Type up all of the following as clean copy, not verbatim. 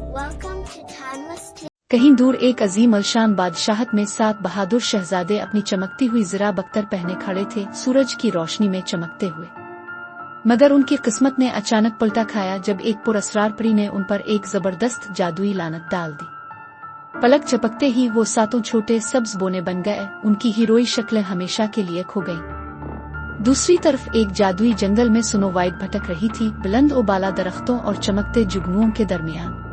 Welcome to Timeless Tales. कहीं दूर एक अजीम अलशान बादशाहत में 7 बहादुर शहजादे अपनी चमकती हुई ज़रा बख्तर पहने खड़े थे, सूरज की रोशनी में चमकते हुए। मगर उनकी किस्मत ने अचानक पलटा खाया जब एक पुरअसरार परी ने उन पर एक जबरदस्त जादुई लानत डाल दी। पलक झपकते ही वो 7 छोटे सब्ज बोने बन गए, उनकी हीरोई शक्लें हमेशा के लिए खो गईं। दूसरी तरफ एक जादुई जंगल में स्नो वाइट भटक रही थी, बुलंद और बाला दरख्तों और चमकते जुगनुओं के दरमियान।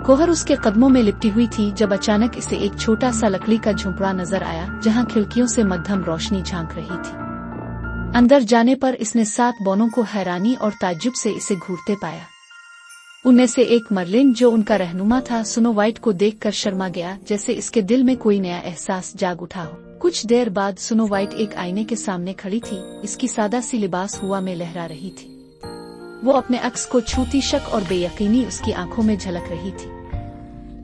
कोहर उसके कदमों में लिपटी हुई थी जब अचानक इसे एक छोटा सा लकड़ी का झोंपड़ा नजर आया, जहां खिड़कियों से मध्यम रोशनी झांक रही थी। अंदर जाने पर इसने 7 बौनों को हैरानी और ताज्जुब से इसे घूरते पाया। उनमें से एक मर्लिन, जो उनका रहनुमा था, स्नो वाइट को देखकर शर्मा गया, जैसे इसके दिल में कोई नया एहसास जाग उठा हो। कुछ देर बाद स्नो वाइट एक आईने के सामने खड़ी थी, इसकी सादा सी लिबास हुआ में लहरा रही थी। वो अपने अक्स को छूती शक और बेयकीनी उसकी आंखों में झलक रही थी।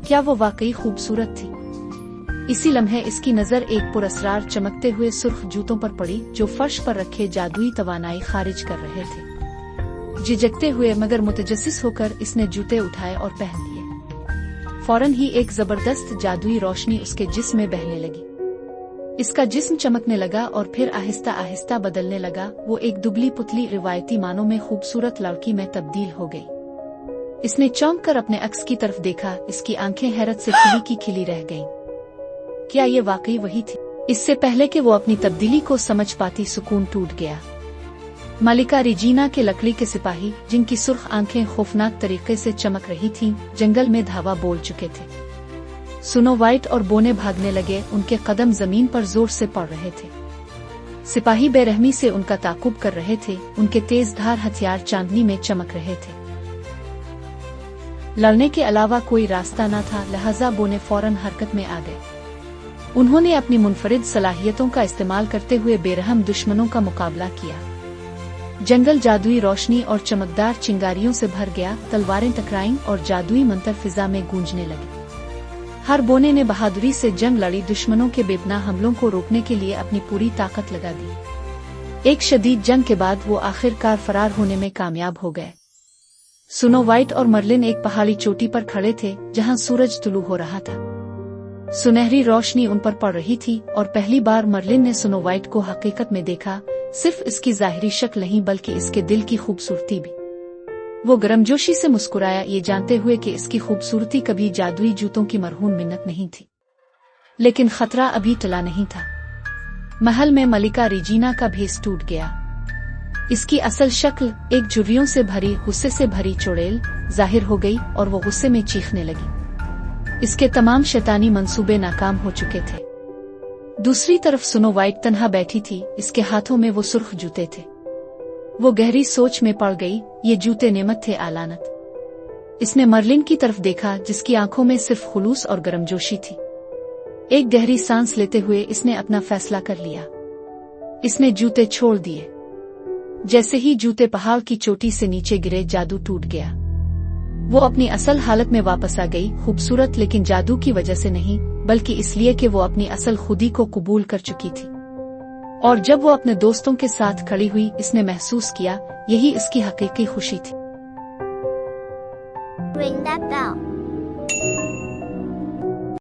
क्या वो वाकई खूबसूरत थी? इसी लम्हे इसकी नजर एक पुरअसरार चमकते हुए सुर्ख जूतों पर पड़ी, जो फर्श पर रखे जादुई तवानाई खारिज कर रहे थे। झिझकते हुए मगर मुतजस्सिस होकर इसने जूते उठाए और पहन लिए। फौरन ही एक जबरदस्त जादुई रोशनी उसके जिस्म में बहने लगी। इसका जिस्म चमकने लगा और फिर आहिस्ता आहिस्ता बदलने लगा। वो एक दुबली पुतली रिवायती मानों में खूबसूरत लड़की में तब्दील हो गई। इसने चौंक कर अपने अक्स की तरफ देखा, इसकी आंखें हैरत से खिली की खिली रह गईं। क्या ये वाकई वही थी? इससे पहले कि वो अपनी तब्दीली को समझ पाती, सुकून टूट गया। मलिका रेजिना के लकड़ी के सिपाही, जिनकी सुर्ख आंखें खौफनाक तरीके से चमक रही थीं, जंगल में धावा बोल चुके थे। स्नो वाइट और बोने भागने लगे, उनके कदम जमीन पर जोर से पड़ रहे थे। सिपाही बेरहमी से उनका ताकुब कर रहे थे, उनके तेज धार हथियार चांदनी में चमक रहे थे। लड़ने के अलावा कोई रास्ता न था, लिहाजा बोने फौरन हरकत में आ गए। उन्होंने अपनी मुनफरिद सलाहियतों का इस्तेमाल करते हुए बेरहम दुश्मनों का मुकाबला किया। जंगल जादुई रोशनी और चमकदार चिंगारियों से भर गया, तलवारें टकराईं और जादुई मंतर फिजा में गूंजने लगे। हर बोने ने बहादुरी से जंग लड़ी, दुश्मनों के बेपनाह हमलों को रोकने के लिए अपनी पूरी ताकत लगा दी। एक शदीद जंग के बाद वो आखिरकार फरार होने में कामयाब हो गए। स्नो वाइट और मर्लिन एक पहाड़ी चोटी पर खड़े थे, जहां सूरज तुलू हो रहा था। सुनहरी रोशनी उन पर पड़ रही थी और पहली बार मर्लिन ने स्नो वाइट को हकीकत में देखा, सिर्फ इसकी जाहिरी शक्ल नहीं बल्कि इसके दिल की खूबसूरती भी। वो गर्मजोशी से मुस्कुराया, ये जानते हुए कि इसकी खूबसूरती कभी जादुई जूतों की मरहून मिन्नत नहीं थी। लेकिन खतरा अभी टला नहीं था। महल में मलिका रेजिना का भेस टूट गया। इसकी असल शक्ल एक झुर्रियों से भरी, गुस्से से भरी चुड़ैल जाहिर हो गई और वो गुस्से में चीखने लगी। इसके तमाम शैतानी मंसूबे नाकाम हो चुके थे। दूसरी तरफ स्नो वाइट तन्हा बैठी थी, इसके हाथों में वो सुर्ख जूते थे। वो गहरी सोच में पड़ गई, ये जूते नेमत थे आलानत। इसने मर्लिन की तरफ देखा, जिसकी आंखों में सिर्फ खुलूस और गर्मजोशी थी। एक गहरी सांस लेते हुए इसने अपना फैसला कर लिया। इसने जूते छोड़ दिए। जैसे ही जूते पहाड़ की चोटी से नीचे गिरे, जादू टूट गया। वो अपनी असल हालत में वापस आ गई, खूबसूरत लेकिन जादू की वजह से नहीं, बल्कि इसलिए कि वो अपनी असल खुदी को कबूल कर चुकी थी। और जब वो अपने दोस्तों के साथ खड़ी हुई, इसने महसूस किया यही इसकी हकीकी खुशी थी। Ring that bell.